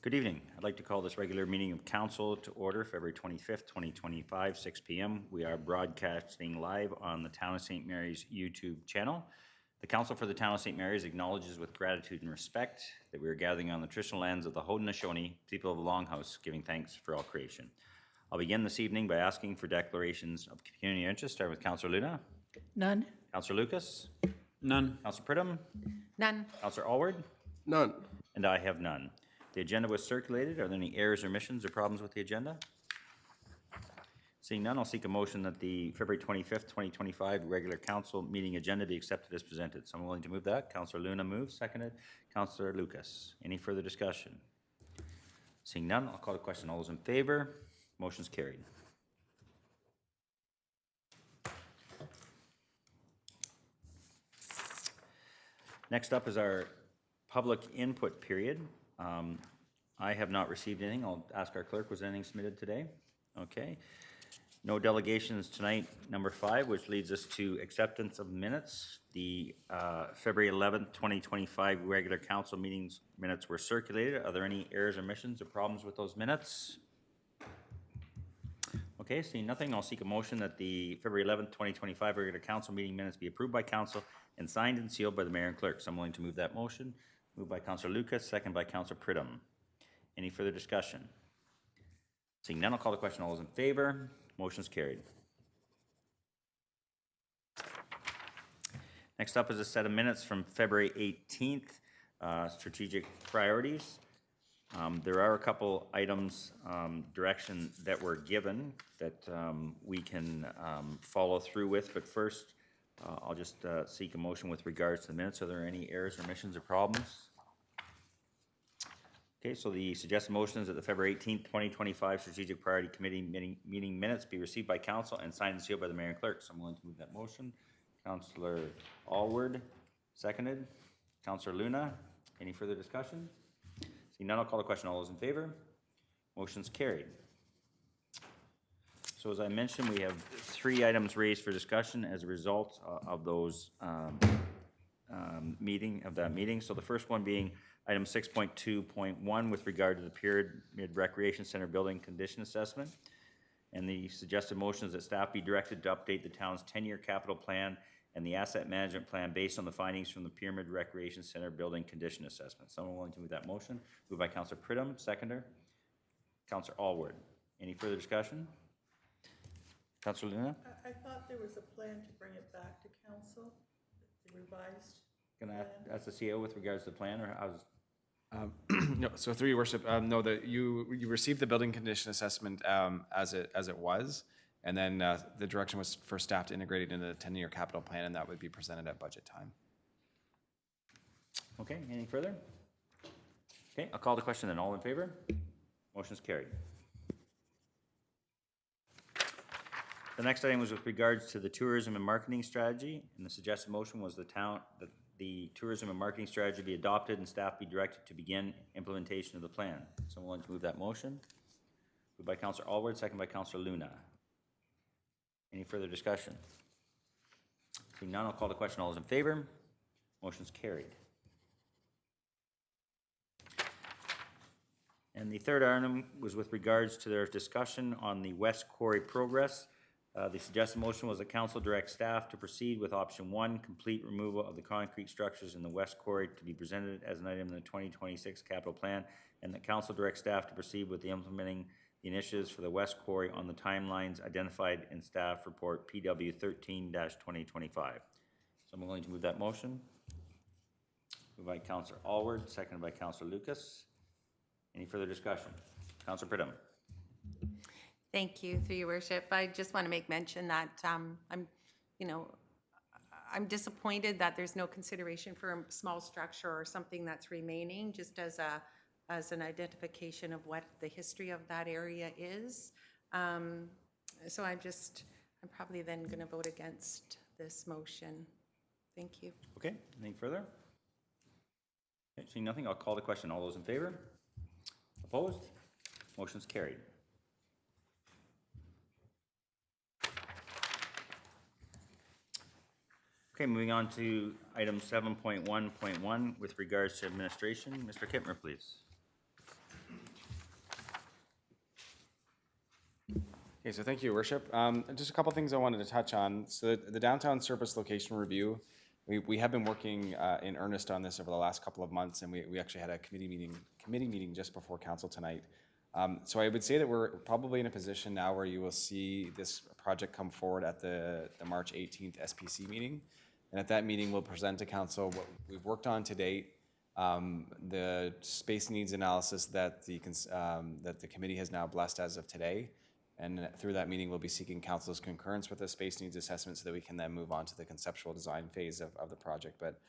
Good evening. I'd like to call this regular meeting of council to order February 25th, 2025, 6 p.m. We are broadcasting live on the Town of St. Mary's YouTube channel. The Council for the Town of St. Mary's acknowledges with gratitude and respect that we are gathering on the traditional lands of the Haudenosaunee people of the Longhouse, giving thanks for all creation. I'll begin this evening by asking for declarations of community interest. Start with Councillor Luna. None. Councillor Lucas. None. Councillor Pridham. None. Councillor Alward. None. And I have none. The agenda was circulated. Are there any errors or omissions or problems with the agenda? Seeing none, I'll seek a motion that the February 25th, 2025 regular council meeting agenda be accepted as presented. Someone willing to move that? Councillor Luna moves, seconded. Councillor Lucas. Any further discussion? Seeing none, I'll call the question. All those in favor? Motion's carried. Next up is our public input period. I have not received anything. I'll ask our clerk, was anything submitted today? Okay. No delegations tonight, number 5, which leads us to acceptance of minutes. The February 11th, 2025 regular council meetings minutes were circulated. Are there any errors, omissions, or problems with those minutes? Okay, seeing nothing, I'll seek a motion that the February 11th, 2025 regular council meeting minutes be approved by council and signed and sealed by the mayor and clerk. So I'm willing to move that motion. Moved by Councillor Lucas, second by Councillor Pridham. Any further discussion? Seeing none, I'll call the question. All those in favor? Motion's carried. Next up is a set of minutes from February 18th, strategic priorities. There are a couple items, direction that were given that we can follow through with, but first I'll just seek a motion with regards to the minutes. Are there any errors, omissions, or problems? Okay, so the suggested motion is that the February 18th, 2025 Strategic Priority Committee meeting minutes be received by council and signed and sealed by the mayor and clerk. So I'm willing to move that motion. Councillor Alward, seconded. Councillor Luna, any further discussion? Seeing none, I'll call the question. All those in favor? Motion's carried. So as I mentioned, we have 3 items raised for discussion as a result of those that meeting. So the first one being item 6.2.1 with regard to the Pyramid Recreation Center building condition assessment. And the suggested motion is that staff be directed to update the town's 10-year capital plan and the asset management plan based on the findings from the Pyramid Recreation Center building condition assessment. Someone willing to move that motion? Moved by Councillor Pridham, seconder. Councillor Alward. Any further discussion? Councillor Luna? I thought there was a plan to bring it back to council, the revised. Can I ask the CEO with regards to the plan, or how's? No, so through your worship, no, that you received the building condition assessment as it was, and then the direction was for staff to integrate it into the 10-year capital plan, and that would be presented at budget time. Okay, any further? Okay, I'll call the question then. All in favor? Motion's carried. The next item was with regards to the tourism and marketing strategy, and the suggested motion was that the tourism and marketing strategy be adopted and staff be directed to begin implementation of the plan. Someone want to move that motion? Moved by Councillor Alward, second by Councillor Luna. Any further discussion? Seeing none, I'll call the question. All those in favor? Motion's carried. And the third item was with regards to their discussion on the West Quarry progress. The suggested motion was that council direct staff to proceed with option 1, complete removal of the concrete structures in the West Quarry to be presented as an item in the 2026 capital plan, and that council direct staff to proceed with the implementing the initiatives for the West Quarry on the timelines identified in staff report PW 13-2025. Someone willing to move that motion? Moved by Councillor Alward, seconded by Councillor Lucas. Any further discussion? Councillor Pridham. Thank you, through your worship. I just want to make mention that I'm disappointed that there's no consideration for a small structure or something that's remaining, just as an identification of what the history of that area is. So I'm probably then going to vote against this motion. Thank you. Okay, anything further? Okay, seeing nothing, I'll call the question. All those in favor? Opposed? Motion's carried. Okay, moving on to item 7.1.1 with regards to administration. Mr. Kittmer, please. Okay, so thank you, Your Worship. Just a couple things I wanted to touch on. So the downtown surface location review, we have been working in earnest on this over the last couple of months, and we actually had a committee meeting just before council tonight. So I would say that we're probably in a position now where you will see this project come forward at the March 18th SPC meeting. And at that meeting, we'll present to council what we've worked on to date, the space needs analysis that the committee has now blessed as of today. And through that meeting, we'll be seeking council's concurrence with the space needs assessment so that we can then move on to the conceptual design phase of the project. But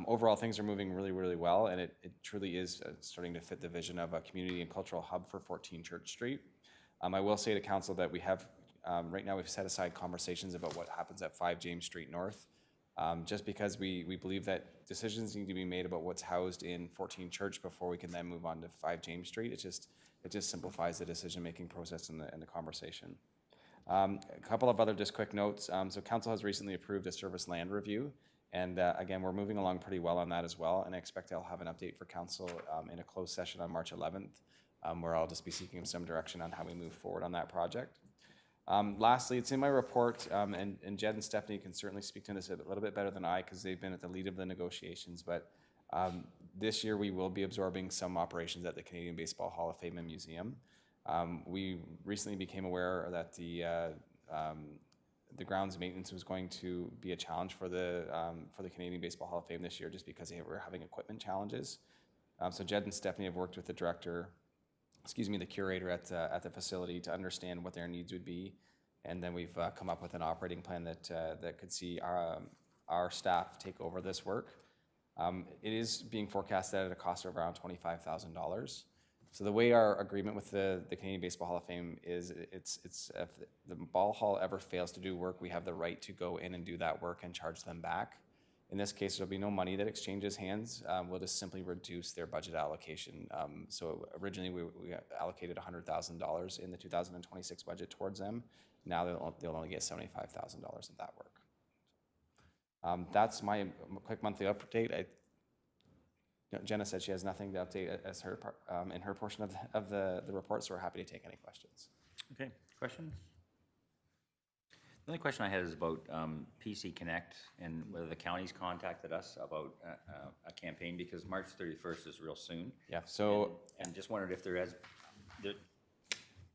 overall, things are moving really, really well, and it truly is starting to fit the vision of a community and cultural hub for 14 Church Street. I will say to council that we have, right now we've set aside conversations about what happens at 5 James Street North, just because we believe that decisions need to be made about what's housed in 14 Church before we can then move on to 5 James Street. It just simplifies the decision-making process and the conversation. A couple of other just quick notes. So council has recently approved a service land review. And again, we're moving along pretty well on that as well. And I expect I'll have an update for council in a closed session on March 11th, where I'll just be seeking some direction on how we move forward on that project. Lastly, it's in my report, and Jed and Stephanie can certainly speak to this a little bit better than I because they've been at the lead of the negotiations. But this year we will be absorbing some operations at the Canadian Baseball Hall of Fame and Museum. We recently became aware that the grounds maintenance was going to be a challenge for the Canadian Baseball Hall of Fame this year, just because they were having equipment challenges. So Jed and Stephanie have worked with the the curator at the facility to understand what their needs would be, and then we've come up with an operating plan that could see our staff take over this work. It is being forecasted at a cost of around $25,000. So the way our agreement with the Canadian Baseball Hall of Fame is, it's if the ball hall ever fails to do work, we have the right to go in and do that work and charge them back. In this case, there'll be no money that exchanges hands. We'll just simply reduce their budget allocation. So originally we allocated $100,000 in the 2026 budget towards them. Now they'll only get $75,000 of that work. That's my quick monthly update. Jenna said she has nothing to update as her in her portion of the report, so we're happy to take any questions. Okay, questions? The only question I had is about PC Connect and whether the county's contacted us about a campaign, because March 31st is real soon. Yeah, so And just wondered if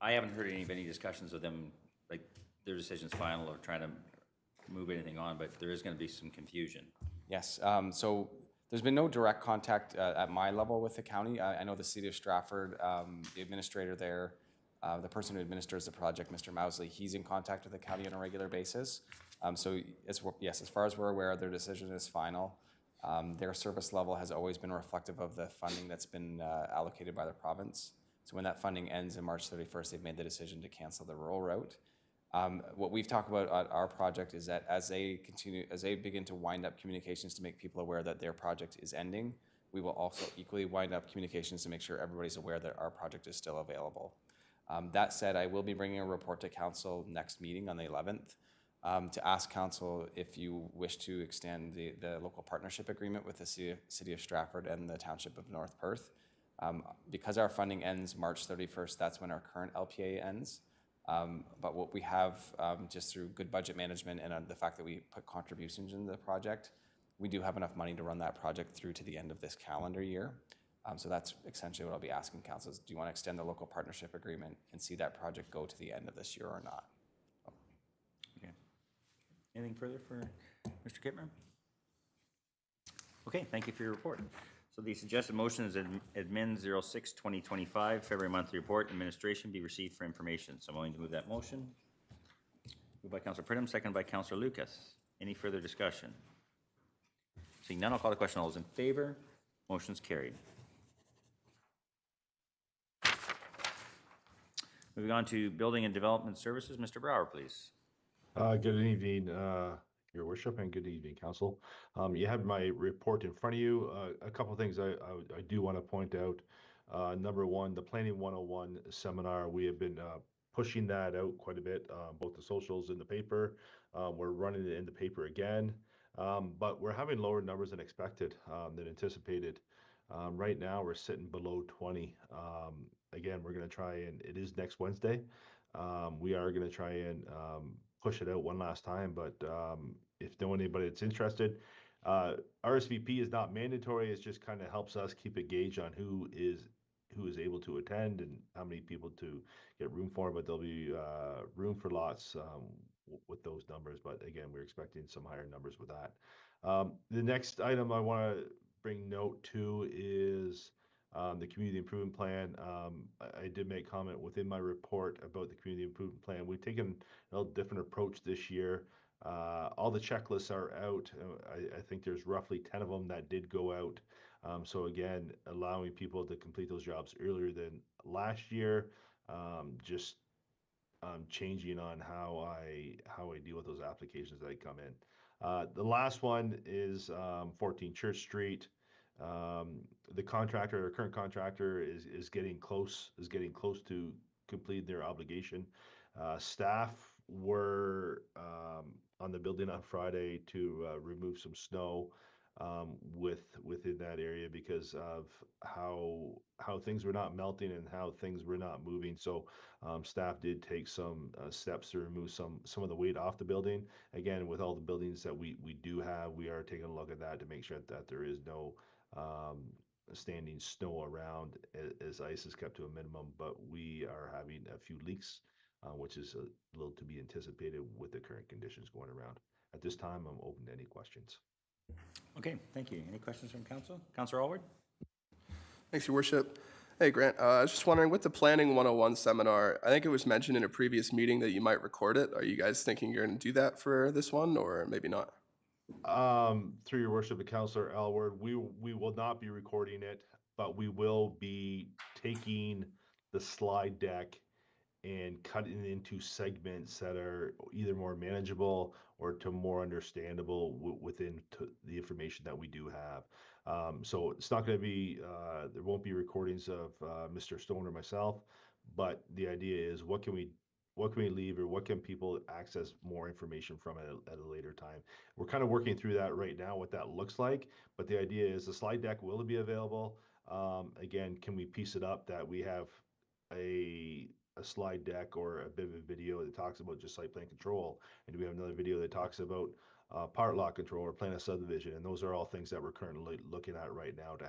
I haven't heard any discussions with them, like their decision's final or trying to move anything on, but there is going to be some confusion. yes, so there's been no direct contact at my level with the county. I know the city of Stratford, the administrator there, the person who administers the project, Mr. Mousley, he's in contact with the county on a regular basis. So yes, as far as we're aware, their decision is final. Their service level has always been reflective of the funding that's been allocated by the province. So when that funding ends in March 31st, they've made the decision to cancel the rural route. What we've talked about at our project is that as they begin to wind up communications to make people aware that their project is ending, we will also equally wind up communications to make sure everybody's aware that our project is still available. That said, I will be bringing a report to council next meeting on the 11th to ask council if you wish to extend the local partnership agreement with the city of Stratford and the township of North Perth. Because our funding ends March 31st, that's when our current LPA ends. But what we have, just through good budget management and the fact that we put contributions into the project, we do have enough money to run that project through to the end of this calendar year. So that's essentially what I'll be asking council is, do you want to extend the local partnership agreement and see that project go to the end of this year or not? Okay. Anything further for Mr. Kittmer? Okay, thank you for your report. So the suggested motion is admin 06-2025, February monthly report, administration be received for information. So I'm going to move that motion. Moved by Councilor Pridham, seconded by Councilor Lucas. Any further discussion? Seeing none, I'll call the question. All those in favor? Motion's carried. Moving on to building and development services, Mr. Brower, please. Good evening, Your Worship, and good evening, Council. You have my report in front of you. A couple of things I do want to point out. Number one, the Planning 101 seminar, we have been pushing that out quite a bit, both the socials and the paper. We're running it in the paper again, but we're having lower numbers than expected, than anticipated. Right now, we're sitting below 20. Again, we're going to try, and it is next Wednesday. We are going to try and push it out one last time, but if no anybody that's interested, RSVP is not mandatory. It just kind of helps us keep a gauge on who is able to attend and how many people to get room for. But there'll be room for lots with those numbers. But again, we're expecting some higher numbers with that. The next item I want to bring note to is the community improvement plan. I did make comment within my report about the community improvement plan. We've taken a little different approach this year. All the checklists are out. I think there's roughly 10 of them that did go out. So again, allowing people to complete those jobs earlier than last year, just changing on how I deal with those applications that come in. The last one is 14 Church Street. The contractor, or current contractor, is getting close to completing their obligation. Staff were on the building on Friday to remove some snow within that area because of how things were not melting and how things were not moving. So staff did take some steps to remove some of the weight off the building. Again, with all the buildings that we do have, we are taking a look at that to make sure that there is no standing snow around as ice is kept to a minimum. But we are having a few leaks, which is a little to be anticipated with the current conditions going around. At this time, I'm open to any questions. Okay, thank you. Any questions from council? Councillor Alward? Thanks, Your Worship. Hey, Grant. I was just wondering, with the Planning 101 seminar, I think it was mentioned in a previous meeting that you might record it. Are you guys thinking you're going to do that for this one, or maybe not? Through Your Worship, Councillor Alward, we will not be recording it, but we will be taking the slide deck and cutting it into segments that are either more manageable or to more understandable within the information that we do have. So it's not going to be, there won't be recordings of Mr. Stone or myself, but the idea is what can we leave, or what can people access more information from at a later time? We're kind of working through that right now, what that looks like, but the idea is the slide deck will be available. Again, can we piece it up that we have a slide deck or a bit of a video that talks about just site plan control, and do we have another video that talks about part lot control or plan of subdivision? And those are all things that we're currently looking at right now to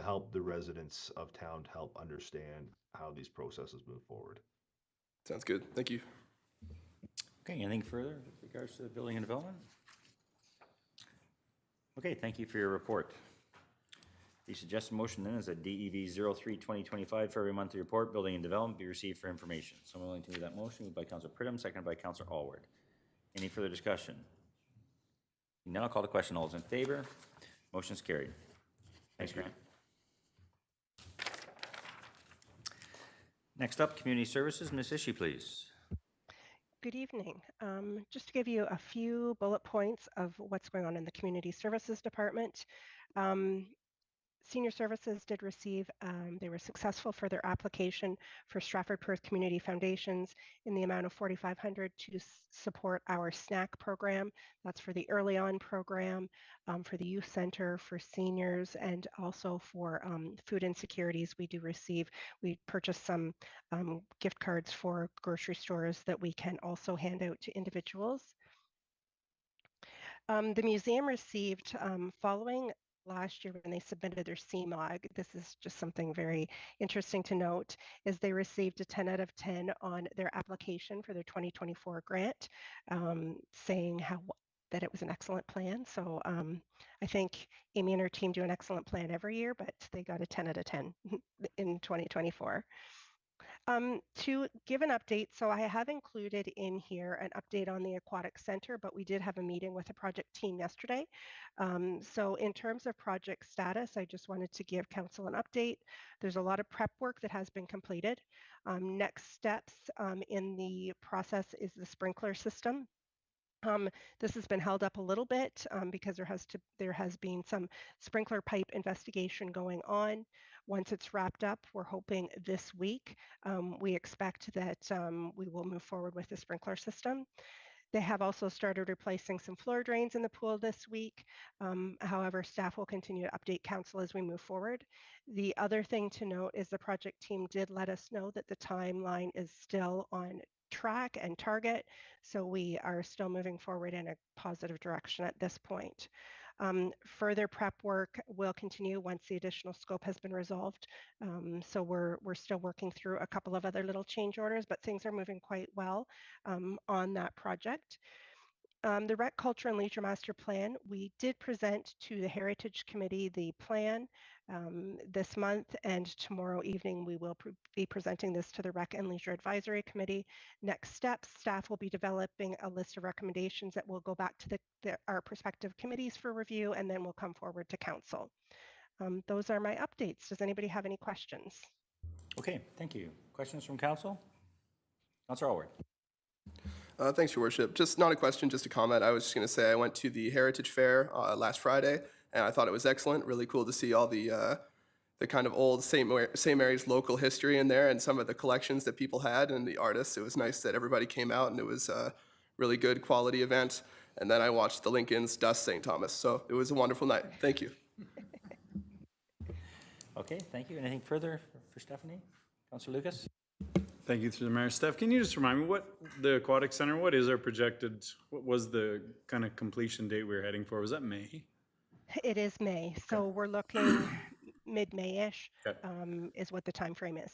help the residents of town to help understand how these processes move forward. Sounds good. Thank you. Okay, anything further with regards to the building and development? Okay, thank you for your report. The suggested motion then is that DEV 03-2025 February monthly report, building and development, be received for information. Someone willing to move that motion? Moved by Councillor Pridham, seconded by Councillor Alward. Any further discussion? Now I'll call the question. All those in favor? Motion's carried. Thanks, Grant. Next up, Community Services. Ms. Ishii, please. Good evening. Just to give you a few bullet points of what's going on in the Community Services Department. Senior Services did receive, they were successful for their application for Stratford Perth Community Foundations in the amount of $4,500 to support our SNAC program. That's for the early on program, for the youth center, for seniors, and also for food insecurities. We purchased some gift cards for grocery stores that we can also hand out to individuals. The museum received, following last year when they submitted their CMOG, this is just something very interesting to note, is they received a 10 out of 10 on their application for their 2024 grant, saying that it was an excellent plan. So I think Amy and her team do an excellent plan every year, but they got a 10 out of 10 in 2024. To give an update, so I have included in here an update on the Aquatic Center, but we did have a meeting with the project team yesterday. So in terms of project status, I just wanted to give council an update. There's a lot of prep work that has been completed. Next steps in the process is the sprinkler system. This has been held up a little bit because there has been some sprinkler pipe investigation going on. Once it's wrapped up, we're hoping this week, we expect that we will move forward with the sprinkler system. They have also started replacing some floor drains in the pool this week. However, staff will continue to update council as we move forward. The other thing to note is the project team did let us know that the timeline is still on track and target. So we are still moving forward in a positive direction at this point. Further prep work will continue once the additional scope has been resolved. So we're still working through a couple of other little change orders, but things are moving quite well on that project. The Rec Culture and Leisure Master Plan, we did present to the Heritage Committee the plan this month, and tomorrow evening we will be presenting this to the Rec and Leisure Advisory Committee. Next steps, staff will be developing a list of recommendations that will go back to our prospective committees for review, and then will come forward to council. Those are my updates. Does anybody have any questions? Okay, thank you. Questions from council? Councillor Alward. Thanks, Your Worship. Just not a question, just a comment. I was just going to say I went to the Heritage Fair last Friday, and I thought it was excellent. Really cool to see all the kind of old St. Mary's local history in there and some of the collections that people had and the artists. It was nice that everybody came out, and it was a really good quality event. And then I watched the Lincolns dust St. Thomas, so it was a wonderful night. Thank you. Okay, thank you. Anything further for Stephanie? Councillor Lucas? Thank you, through the mayor. Steph, can you just remind me what the aquatic center, what is our projected, what was the kind of completion date we were heading for? Was that May? It is May, so we're looking mid-May-ish Okay. Is what the time frame is.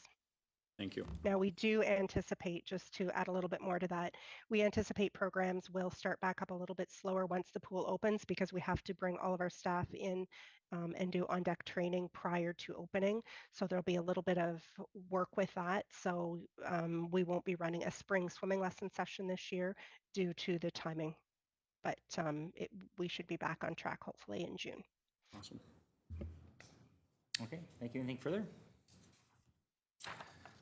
Thank you. Now, we do anticipate, just to add a little bit more to that, we anticipate programs will start back up a little bit slower once the pool opens, because we have to bring all of our staff in and do on-deck training prior to opening. So there'll be a little bit of work with that. So we won't be running a spring swimming lesson session this year due to the timing. But we should be back on track hopefully in June. Awesome. Okay, thank you. Anything further?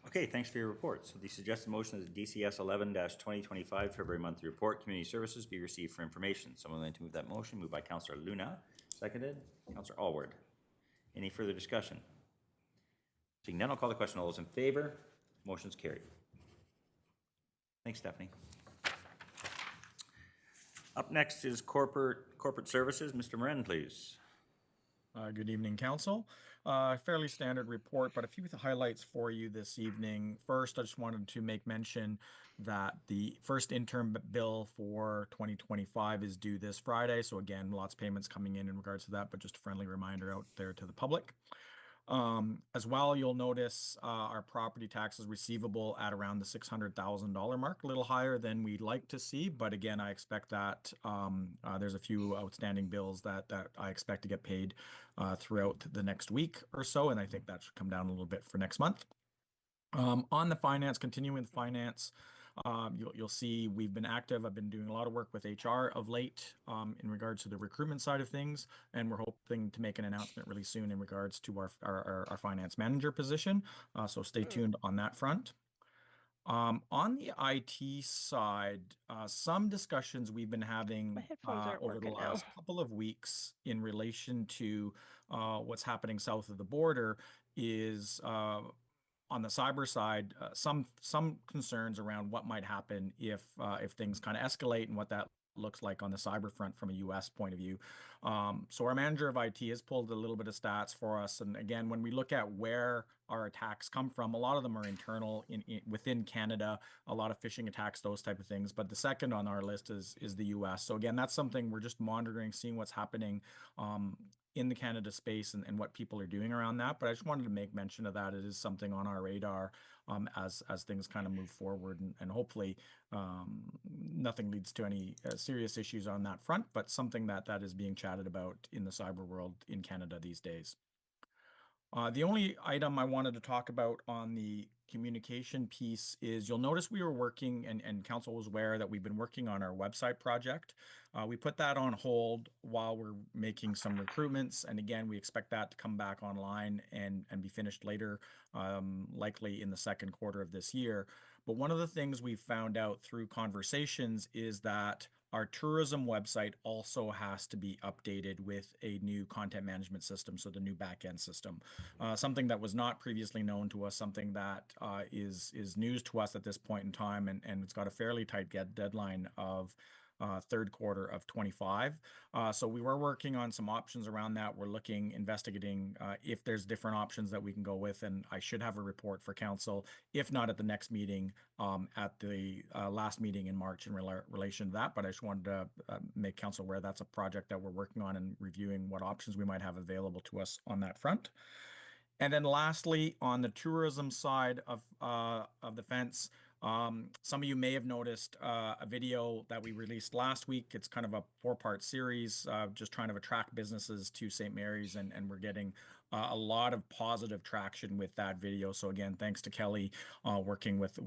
Okay, thanks for your report. So the suggested motion is DCS 11-2025 February monthly report, community services be received for information. Someone like to move that motion, moved by Councillor Luna, seconded, Councillor Alward. Any further discussion? Seeing none, I'll call the question. All those in favor? Motion's carried. Thanks, Stephanie. Up next is corporate services. Mr. Morin, please. Good evening, Council. Fairly standard report, but a few highlights for you this evening. First, I just wanted to make mention that the first interim bill for 2025 is due this Friday. So again, lots of payments coming in regards to that, but just a friendly reminder out there to the public. As well, you'll notice our property taxes receivable at around the $600,000 mark, a little higher than we'd like to see. But again, I expect that there's a few outstanding bills that I expect to get paid throughout the next week or so. And I think that should come down a little bit for next month. On the finance, continuing with finance, you'll see we've been active. I've been doing a lot of work with HR of late in regards to the recruitment side of things, and we're hoping to make an announcement really soon in regards to our finance manager position. So stay tuned on that front. On the IT side, some discussions we've been having over the last couple of weeks in relation to what's happening south of the border is on the cyber side, some concerns around what might happen if things kind of escalate and what that looks like on the cyber front from a U.S. point of view. So our manager of IT has pulled a little bit of stats for us. And again, when we look at where our attacks come from, a lot of them are internal within Canada, a lot of phishing attacks, those type of things. But the second on our list is the U.S. So again, that's something we're just monitoring, seeing what's happening in the Canada space and what people are doing around that. But I just wanted to make mention of that. It is something on our radar as things kind of move forward, and hopefully nothing leads to any serious issues on that front, but something that is being chatted about in the cyber world in Canada these days. The only item I wanted to talk about on the communication piece is you'll notice we were working, and council was aware that we've been working on our website project. We put that on hold while we're making some recruitments. And again, we expect that to come back online and be finished later, likely in the second quarter of this year. But one of the things we found out through conversations is that our tourism website also has to be updated with a new content management system, so the new back-end system. Something that was not previously known to us, something that is news to us at this point in time, and it's got a fairly tight deadline of third quarter of 25. So we were working on some options around that. We're investigating if there's different options that we can go with, and I should have a report for council, if not at the next meeting, at the last meeting in March in relation to that. But I just wanted to make council aware that's a project that we're working on and reviewing what options we might have available to us on that front. And then lastly, on the tourism side of the fence, some of you may have noticed a video that we released last week. It's kind of a 4-part series, just trying to attract businesses to St. Mary's, and we're getting a lot of positive traction with that video. So again, thanks to Kelly working with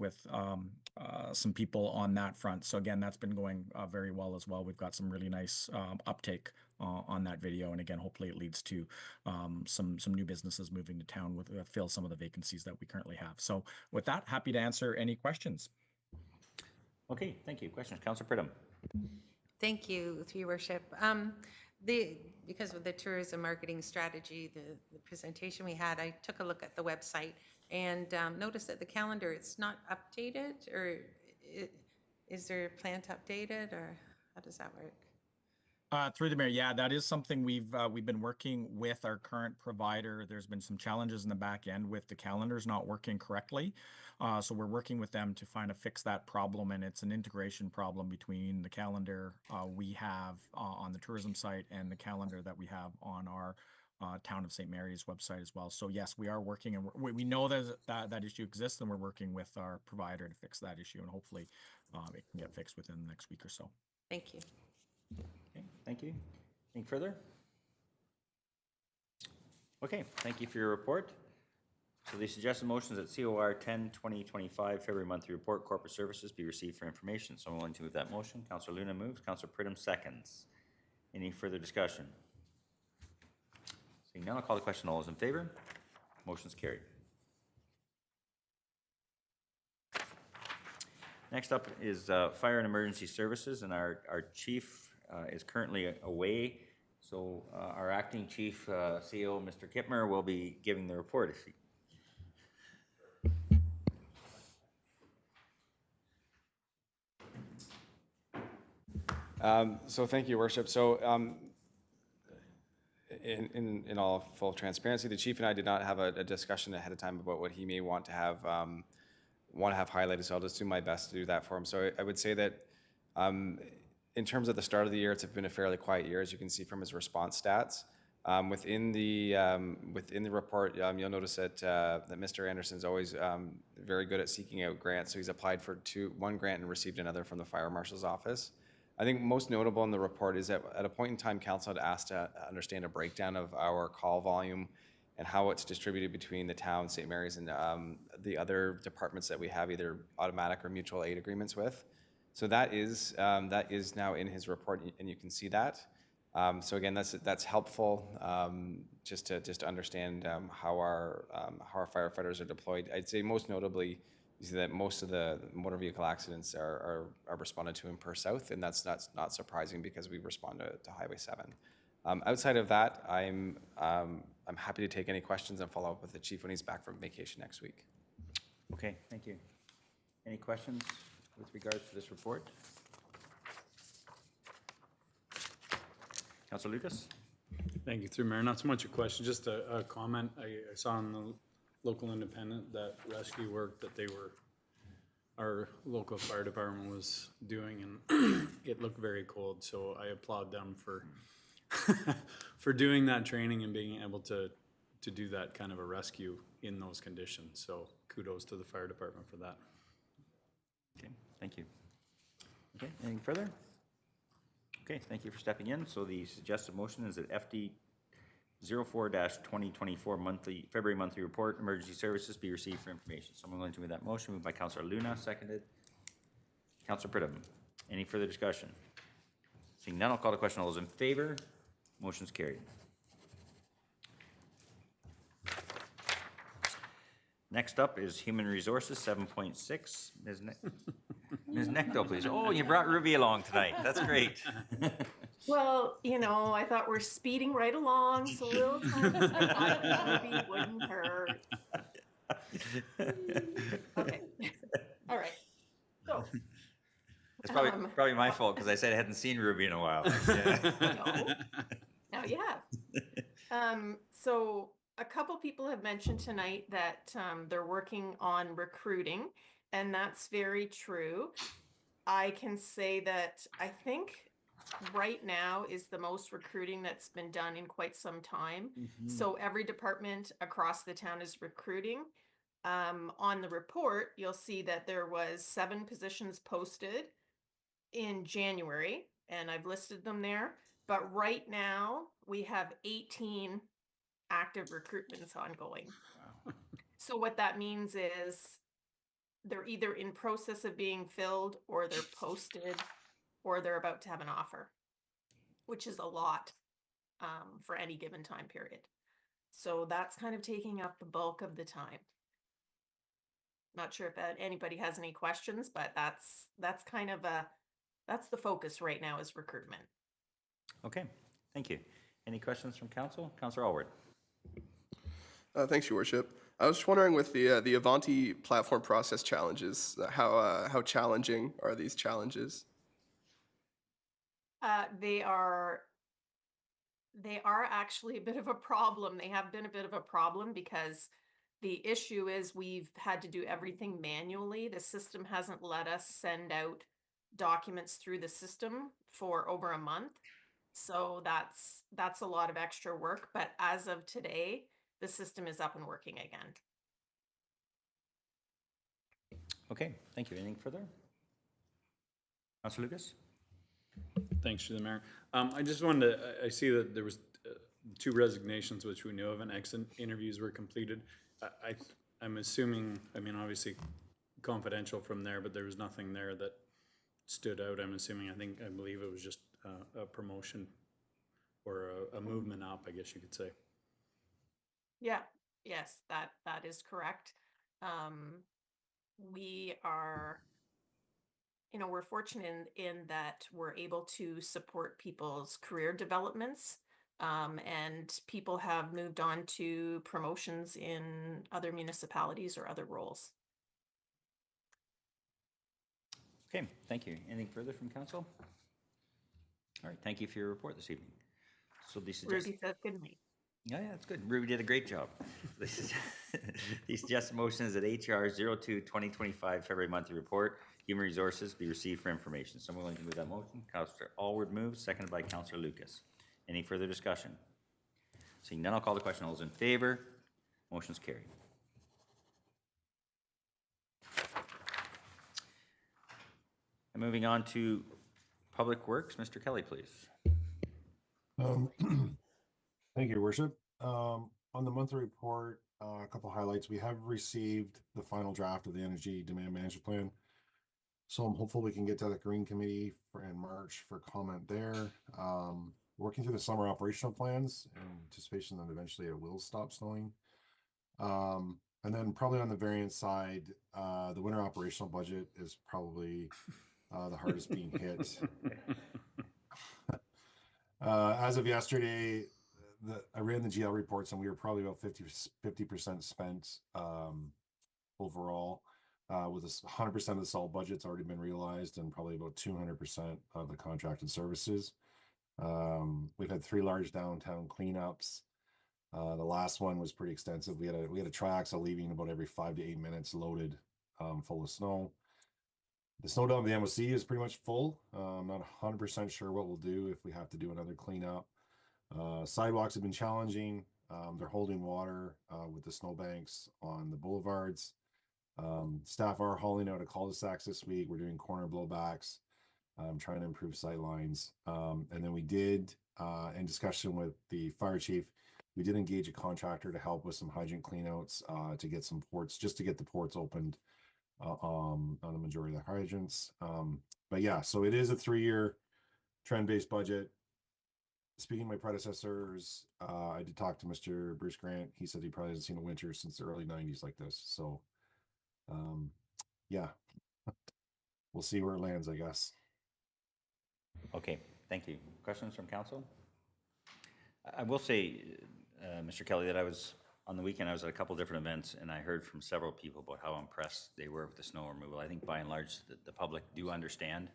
some people on that front. So again, that's been going very well as well. We've got some really nice uptake on that video, and again, hopefully it leads to some new businesses moving to town with fill some of the vacancies that we currently have. So with that, happy to answer any questions. Okay, thank you. Questions, Councillor Pridham? Thank you, through your worship. Because of the tourism marketing strategy, the presentation we had, I took a look at the website and noticed that the calendar, it's not updated, or is there a plan to update it, or how does that work? Through the mayor, yeah, that is something we've been working with our current provider. There's been some challenges in the back end with the calendars not working correctly. So we're working with them to fix that problem, and it's an integration problem between the calendar we have on the tourism site and the calendar that we have on our Town of St. Mary's website as well. So yes, we are working, and we know that issue exists, and we're working with our provider to fix that issue, and hopefully it can get fixed within the next week or so. Thank you. Okay, thank you. Anything further? Okay, thank you for your report. So the suggested motions that COR 10/2025 February monthly report corporate services be received for information. So I'm willing to move that motion. Councillor Luna moves. Councillor Pridham seconds. Any further discussion? Seeing none, I'll call the question. All those in favor? Motion's carried. Next up is Fire and Emergency Services, and our chief is currently away. So our acting chief, CEO, Mr. Kipmer, will be giving the report. So thank you, Worship. So in all full transparency, the chief and I did not have a discussion ahead of time about what he may want to have highlighted. So I'll just do my best to do that for him. So I would say that in terms of the start of the year, it's been a fairly quiet year, as you can see from his response stats. Within the report, you'll notice that Mr. Anderson's always very good at seeking out grants. So he's applied for one grant and received another from the Fire Marshal's office. I think most notable in the report is that at a point in time, council had asked to understand a breakdown of our call volume and how it's distributed between the town, St. Mary's, and the other departments that we have either automatic or mutual aid agreements with. So that is now in his report, and you can see that. So again, that's helpful just to understand how our firefighters are deployed. I'd say most notably, you see that most of the motor vehicle accidents are responded to in Perth South, and that's not surprising because we respond to Highway 7. Outside of that, I'm happy to take any questions and follow up with the chief when he's back from vacation next week. Okay, thank you. Any questions with regards to this report? Councillor Lucas? Thank you, through Mayor. Not so much a question, just a comment. I saw in the local independent that rescue work that our local fire department was doing, and it looked very cold. So I applaud them for for doing that training and being able to do that kind of a rescue in those conditions. So kudos to the fire department for that. Okay, thank you. Okay, anything further? Okay, thank you for stepping in. So the suggested motion is that FD 04-2024 February monthly report, emergency services be received for information. So I'm going to move that motion. Moved by Councillor Luna, seconded. Councillor Pridham. Any further discussion? Seeing none, I'll call the question. All those in favor? Motion's carried. Next up is Human Resources 7.6. Ms. Ms. Necto, please. Oh, you brought Ruby along tonight. That's great. Well, I thought we're speeding right along, so a little time to say hi to Ruby wouldn't hurt. Okay. All right. So, It's probably my fault because I said I hadn't seen Ruby in a while. no. Now you have. So a couple people have mentioned tonight that they're working on recruiting, and that's very true. I can say that I think right now is the most recruiting that's been done in quite some time. So every department across the town is recruiting. On the report, you'll see that there was 7 positions posted in January, and I've listed them there. But right now, we have 18 active recruitments ongoing. So what that means is they're either in process of being filled, or they're posted, or they're about to have an offer, which is a lot for any given time period. So that's kind of taking up the bulk of the time. Not sure if anybody has any questions, but that's kind of that's the focus right now, is recruitment. Okay, thank you. Any questions from council? Councillor Alward. Thanks, Your Worship. I was just wondering, with the Avanti platform process challenges, how challenging are these challenges? They are actually a bit of a problem. They have been a bit of a problem because the issue is we've had to do everything manually. The system hasn't let us send out documents through the system for over a month. So that's a lot of extra work. But as of today, the system is up and working again. Okay, thank you. Anything further? Councillor Lucas? Thanks to the mayor. I just wanted to, I see that there was 2 resignations which we know of, and exit interviews were completed. I'm assuming, I mean, obviously confidential from there, but there was nothing there that stood out. I'm assuming, I believe it was just a promotion or a movement up, I guess you could say. Yeah, yes, that is correct. We are, we're fortunate in that we're able to support people's career developments, and people have moved on to promotions in other municipalities or other roles. Okay, thank you. Anything further from council? All right, thank you for your report this evening. So these Ruby says good night. Yeah, that's good. Ruby did a great job. The suggested motion is that HR 02-2025 February monthly report, human resources, be received for information. Someone willing to move that motion? Councillor Alward moves, seconded by Councillor Lucas. Any further discussion? Seeing none, I'll call the question. All those in favor? Motion's carried. And moving on to Public Works, Mr. Kelly, please. Thank you, Your Worship. On the monthly report, a couple highlights. We have received the final draft of the Energy Demand Management Plan. So I'm hopeful we can get to the Green Committee in March for comment there. Working through the summer operational plans in anticipation that eventually it will stop snowing. And then probably on the variance side, the winter operational budget is probably the hardest being hit. As of yesterday, I ran the GL reports and we were probably about 50% spent overall, with 100% of the salt budget's already been realized and probably about 200% of the contracted services. We've had 3 large downtown cleanups. The last one was pretty extensive. We had a triaxle leaving about every 5 to 8 minutes loaded full of snow. The snow dump of the MOC is pretty much full. I'm not 100% sure what we'll do if we have to do another cleanup. Sidewalks have been challenging. They're holding water with the snowbanks on the boulevards. Staff are hauling out a cul-de-sacs this week. We're doing corner blowbacks, trying to improve sight lines. And then we did, in discussion with the fire chief, we did engage a contractor to help with some hydrant cleanouts to get some ports, just to get the ports opened on the majority of the hydrants. But yeah, so it is a 3-year trend-based budget. Speaking of my predecessors, I did talk to Mr. Bruce Grant. He said he probably hasn't seen a winter since the early 90s like this. So yeah, we'll see where it lands, I guess. Okay, thank you. Questions from council? I will say, Mr. Kelly, that on the weekend, I was at a couple different events, and I heard from several people about how impressed they were with the snow removal. I think by and large, the public do understand.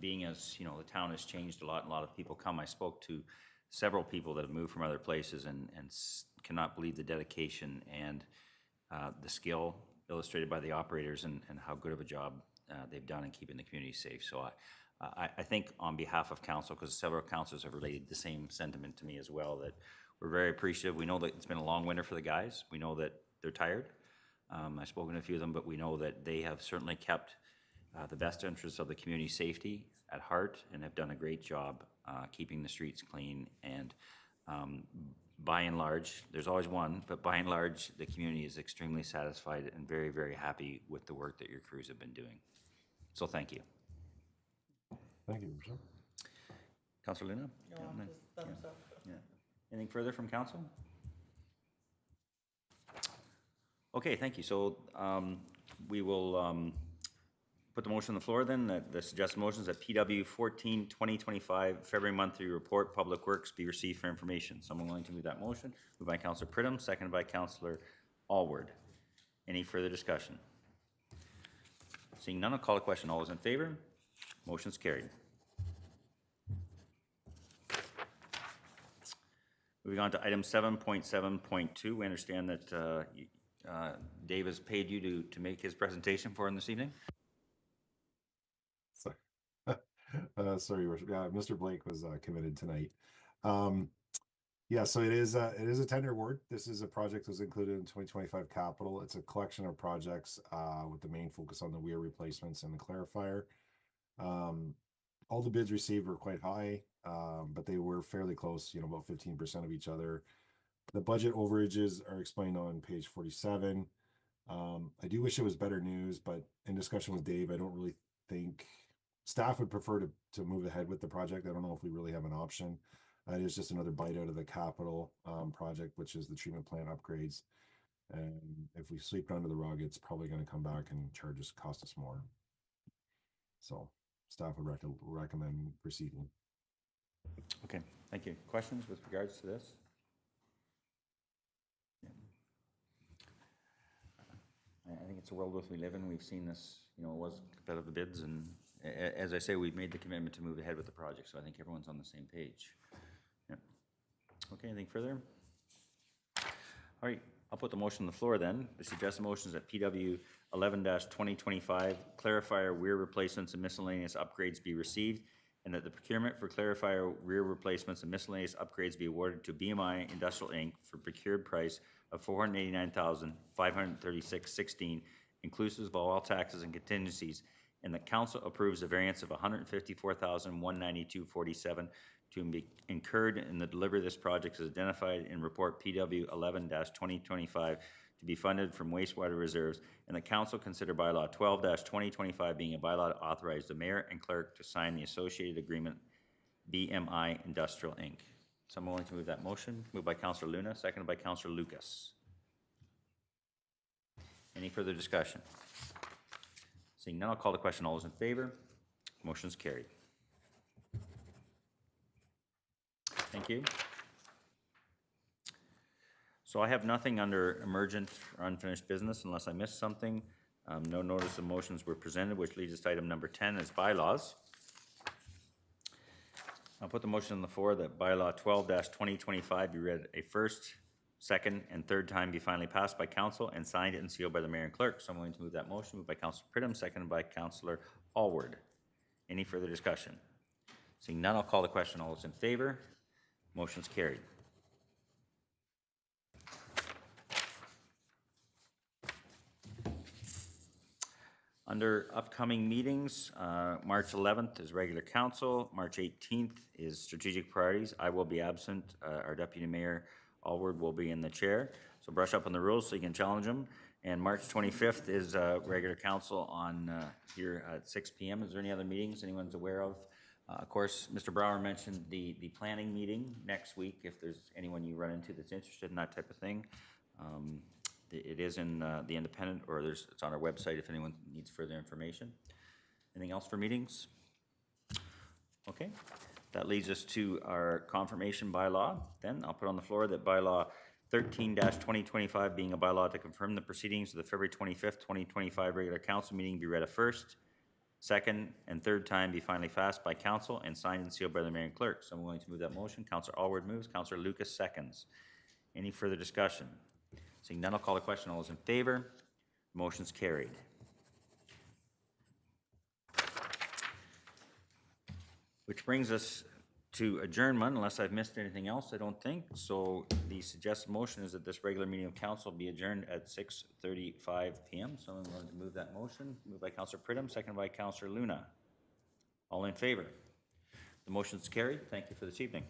Being as, you know, the town has changed a lot, and a lot of people come. I spoke to several people that have moved from other places and cannot believe the dedication and the skill illustrated by the operators and how good of a job they've done in keeping the community safe. So I think on behalf of council, because several councilors have relayed the same sentiment to me as well, that we're very appreciative. We know that it's been a long winter for the guys. We know that they're tired. I've spoken to a few of them, but we know that they have certainly kept the best interests of the community safety at heart and have done a great job keeping the streets clean. And by and large, there's always one, but by and large, the community is extremely satisfied and very, very happy with the work that your crews have been doing. So thank you. Thank you, Michelle. Councilor Luna? No, I'm just thumbs up. Yeah. Anything further from council? Okay, thank you. So we will put the motion on the floor then, that the suggested motions that PW 14-2025 February monthly report, Public Works, be received for information. Someone willing to move that motion? Moved by Councilor Pridham, seconded by Councilor Allward. Any further discussion? Seeing none, I'll call the question. All those in favor? Motion's carried. Moving on to item 7.7.2, we understand that Dave has paid you to make his presentation for him this evening. Sorry, sorry, Your Worship. Yeah, Mr. Blake was committed tonight. Yeah, so it is a tender award. This is a project that was included in 2025 capital. It's a collection of projects with the main focus on the weir replacements and the clarifier. All the bids received were quite high, but they were fairly close, you know, about 15% of each other. The budget overages are explained on page 47. I do wish it was better news, but in discussion with Dave, I don't really think staff would prefer to move ahead with the project. I don't know if we really have an option. It is just another bite out of the capital project, which is the treatment plant upgrades. And if we sweep it under the rug, it's probably going to come back and cost us more. So staff would recommend proceeding. Okay, thank you. Questions with regards to this? I think it's a world we live in. We've seen this, you know, it was competitive bids, and as I say, we've made the commitment to move ahead with the project, so I think everyone's on the same page. Yeah. Okay, anything further? All right, I'll put the motion on the floor then. The suggested motions that PW 11-2025 clarifier weir replacements and miscellaneous upgrades be received, and that the procurement for clarifier rear replacements and miscellaneous upgrades be awarded to BMI Industrial Inc. for procured price of $489,536.16, inclusive of all taxes and contingencies, and that council approves the variance of $154,192.47 to be incurred in the delivery of this project as identified in report PW 11-2025 to be funded from wastewater reserves, and the council consider bylaw 12-2025 being a bylaw to authorize the mayor and clerk to sign the associated agreement BMI Industrial Inc. Someone willing to move that motion? Moved by Councilor Luna, seconded by Councilor Lucas. Any further discussion? Seeing none, I'll call the question. All those in favor? Motion's carried. Thank you. So I have nothing under emergent or unfinished business unless I missed something. No notice of motions were presented, which leads us to item number 10 as bylaws. I'll put the motion on the floor that bylaw 12-2025 be read a first, second, and third time, be finally passed by council and signed and sealed by the mayor and clerk. So I'm going to move that motion. Moved by Councilor Pridham, seconded by Councilor Allward. Any further discussion? Seeing none, I'll call the question. All those in favor? Motion's carried. Under upcoming meetings, March 11th is regular council. March 18th is strategic priorities. I will be absent. Our Deputy Mayor Allward will be in the chair. So brush up on the rules so you can challenge them. And March 25th is regular council on here at 6 p.m. Is there any other meetings anyone's aware of? Of course, Mr. Brower mentioned the planning meeting next week, if there's anyone you run into that's interested in that type of thing. It is in the Independent, or it's on our website if anyone needs further information. Anything else for meetings? Okay, that leads us to our confirmation bylaw. Then I'll put on the floor that bylaw 13-2025 being a bylaw to confirm the proceedings of the February 25th, 2025 regular council meeting be read a first, second, and third time be finally passed by council and signed and sealed by the mayor and clerk. So I'm going to move that motion. Councillor Allward moves. Councillor Lucas seconds. Any further discussion? Seeing none, I'll call the question. All those in favor? Motion's carried. Which brings us to adjournment, unless I've missed anything else, I don't think. So the suggested motion is that this regular meeting of council be adjourned at 6:35 PM. Someone willing to move that motion? Moved by Councillor Pridham, seconded by Councillor Luna. All in favor? The motion's carried. Thank you for this evening.